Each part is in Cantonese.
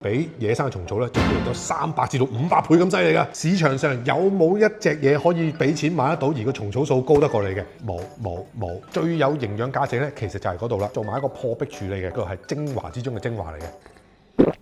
比野生蟲草咧就貴咗300至到500倍咁犀利㗎。市場上有冇一隻嘢可以俾錢買得到，而個蟲草數高得過你嘅？冇。最有營養價值咧，其實就係嗰度啦，做埋一個破壁處理嘅，嗰個係精華之中嘅精華嚟嘅。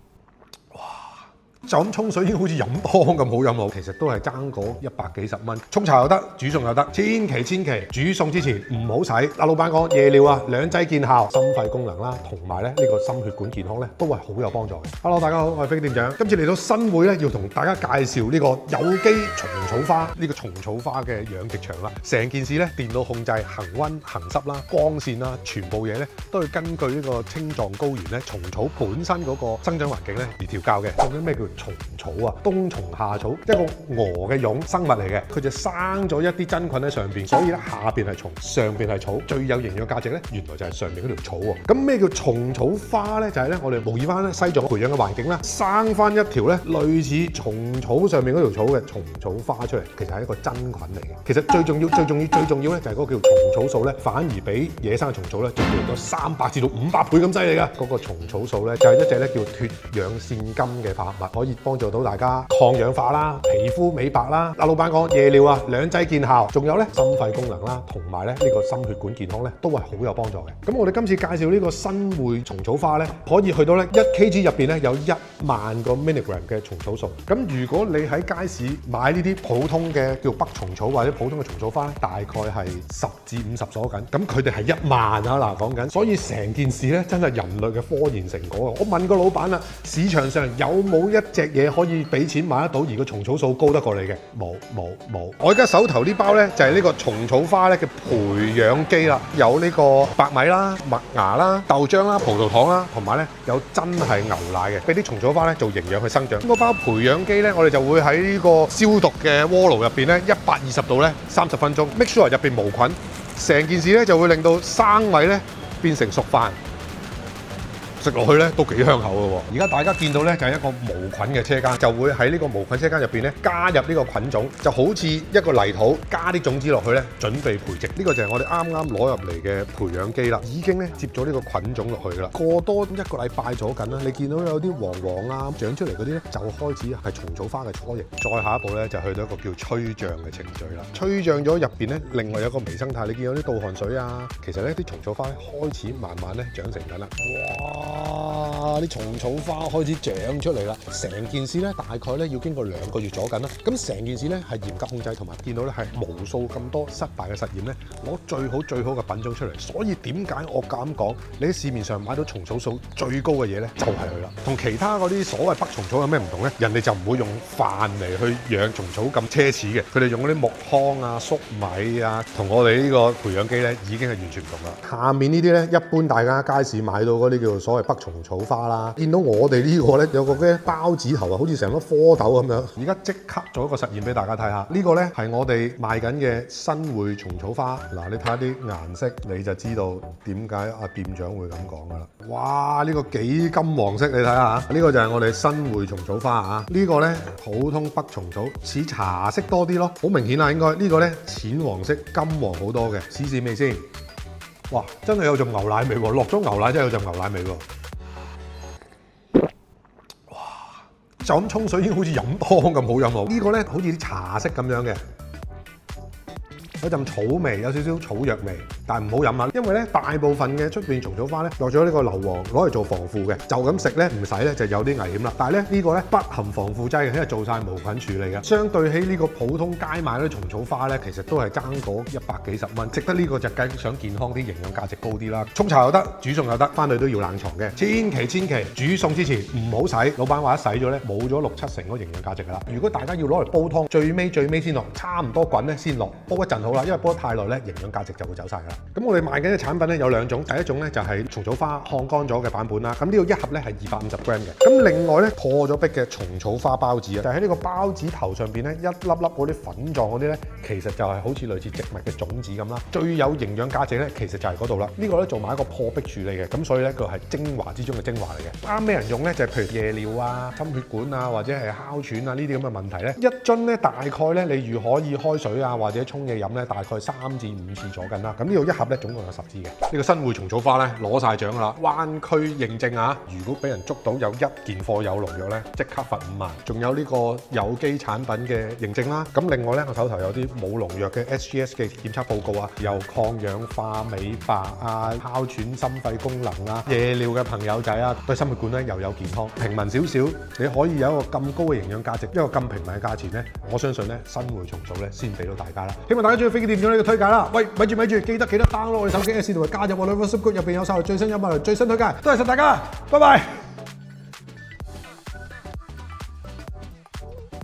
就咁沖水已經好似飲湯咁好飲喎，其實都係爭嗰100幾十蚊。沖茶又得，煮餸又得，千祈煮餸之前唔好洗。阿老闆講夜尿啊，2劑見效，心肺功能啦，同埋咧呢個心血管健康咧都係好有幫助嘅。Hello， 大家好，我係飛店長，今次嚟到新會咧，要同大家介紹呢個有機蟲草花呢個蟲草花嘅養殖場啦。成件事咧電腦控制，恒溫、恒濕啦、光線啦，全部嘢咧都係根據呢個青藏高原咧蟲草本身嗰個生長環境咧而調教嘅。究竟咩叫蟲草啊？冬蟲夏草，一個蛾嘅蛹生物嚟嘅，佢就生咗一啲真菌喺上邊，所以咧下邊係蟲，上邊係草。最有營養價值咧，原來就係上邊嗰條草喎。咁咩叫蟲草花咧？就係咧我哋模擬翻咧西藏培養嘅環境啦，生翻一條咧類似蟲草上面嗰條草嘅蟲草花出嚟，其實係一個真菌嚟嘅。其實最重要咧就係嗰個叫蟲草素咧，反而比野生蟲草咧就貴咗300至到500倍咁犀利㗎。嗰個蟲草素咧就係一隻咧叫脫氧腺苷嘅化合物，可以幫助到大家抗氧化啦、皮膚美白啦。阿老闆講夜尿啊，2劑見效，仲有咧心肺功能啦，同埋咧呢個心血管健康咧都係好有幫助嘅。咁我哋今次介紹呢個新會蟲草花咧，可以去到咧1kg 入邊咧有10000個 milligram 嘅蟲草素。咁如果你喺街市買呢啲普通嘅叫北蟲草或者普通嘅蟲草花咧，大概係10至50所緊。咁佢哋係1萬啊嗱講緊，所以成件事咧真係人類嘅科研成果啊！我問個老闆啦，市場上有冇一隻嘢可以俾錢買得到，而個蟲草素高得過你嘅？冇。我而家手頭呢包咧就係呢個蟲草花咧嘅培養基啦，有呢個白米啦、麥芽啦、豆漿啦、葡萄糖啦，同埋咧有真係牛奶嘅，俾啲蟲草花咧做營養去生長。咁個包培養基咧，我哋就會喺呢個消毒嘅鍋爐入邊咧120度咧30分鐘 ，make sure 入邊無菌，成件事咧就會令到生米咧變成熟飯。食落去咧都幾香口嘅喎！而家大家見到咧就係一個無菌嘅車間，就會喺呢個無菌車間入邊咧加入呢個菌種，就好似一個泥土加啲種子落去咧，準備培植。呢個就係我哋啱啱攞入嚟嘅培養基啦，已經咧接咗呢個菌種落去噶啦。過多1個禮拜咗緊啦，你見到有啲黃黃啊長出嚟嗰啲咧，就開始係蟲草花嘅初型。再下一步咧就去到一個叫吹脹嘅程序啦。吹脹咗入邊咧，另外有個微生態，你見到啲倒汗水啊，其實咧啲蟲草花開始慢慢咧長成緊啦。哇！啲蟲草花開始長出嚟啦，成件事咧大概咧要經過2個月咗緊啦。咁成件事咧係嚴格控制，同埋見到咧係無數咁多失敗嘅實驗咧，攞最好嘅品種出嚟。所以點解我咁講？你喺市面上買到蟲草素最高嘅嘢咧，就係佢啦。同其他嗰啲所謂北蟲草有咩唔同咧？人哋就唔會用飯嚟去養蟲草咁奢侈嘅，佢哋用嗰啲木糠啊、粟米啊，同我哋呢個培養基咧已經係完全唔同啦。下面呢啲咧，一般大家街市買到嗰啲叫做所謂北蟲草花啦，見到我哋呢個咧有個嘅包子頭啊，好似成粒蝌蚪咁樣。而家即刻做一個實驗俾大家睇下，呢個咧係我哋賣緊嘅新會蟲草花。嗱，你睇下啲顏色，你就知道點解阿店長會咁講噶啦。哇！呢個幾金黃色，你睇下，呢個就係我哋新會蟲草花啊。呢個咧普通北蟲草似茶色多啲咯，好明顯啦，應該呢個咧淺黃色、金黃好多嘅。試試味先。哇！真係有陣牛奶味喎，落咗牛奶真係有陣牛奶味喎。就咁沖水已經好似飲湯咁好飲喎！呢個咧好似啲茶色咁樣嘅，有陣草味，有少少草藥味，但係唔好飲啊！因為咧大部分嘅出邊蟲草花咧落咗呢個硫磺攞嚟做防腐嘅，就咁食咧唔使咧就有啲危險啦。但係咧呢個咧不含防腐劑嘅，因為做晒無菌處理嘅。相對起呢個普通街買嗰啲蟲草花咧，其實都係爭嗰100幾十蚊，值得呢個就梗想健康啲，營養價值高啲啦。沖茶又得，煮餸又得，翻去都要冷藏嘅。千祈煮餸之前唔好洗，老闆話一洗咗咧冇咗6-7成嗰營養價值㗎啦。如果大家要攞嚟煲湯，最尾先落，差唔多滾咧先落，煲一陣好啦，因為煲得太耐咧，營養價值就會走晒㗎啦。咁我哋賣緊嘅產品咧有2種，第一種咧就係蟲草花烘乾咗嘅版本啦。咁呢度一盒咧係250g嘅。咁另外咧破咗壁嘅蟲草花包子啊，就喺呢個包子頭上邊咧一粒粒嗰啲粉狀嗰啲咧，其實就係好似類似植物嘅種子咁啦。最有營養價值咧，其實就係嗰度啦。呢個咧做埋一個破壁處理嘅，咁所以咧佢係精華之中嘅精華嚟嘅。啱咩人用咧？就係譬如夜尿啊、心血管啊，或者係哮喘啊呢啲咁嘅問題咧，一樽咧大概咧你如可以開水啊或者沖嘢飲咧，大概3至5次左近啦。咁呢度一一盒咧總共有10支嘅。呢個新匯蟲草花咧攞晒獎㗎啦，灣區認證啊！如果俾人捉到有1件貨有農藥咧，即刻罰5萬。仲有呢個有機產品嘅認證啦。咁另外咧，我手頭有啲冇農藥嘅 SGS 嘅檢測報告啊，有抗氧化、美白啊、哮喘、心肺功能啊、夜尿嘅朋友仔啊，對生活管咧又有健康。平民少少，你可以有一個咁高嘅營養價值，一個咁平民嘅價錢咧，我相信咧新匯蟲草咧先俾到大家啦。希望大家中意飛機店長呢個推介啦。喂，咪住，記得 download 我哋手機 Apps 同埋加入我哋 WhatsApp group 入邊有晒最新音樂、最新推介。多謝晒大家，拜拜。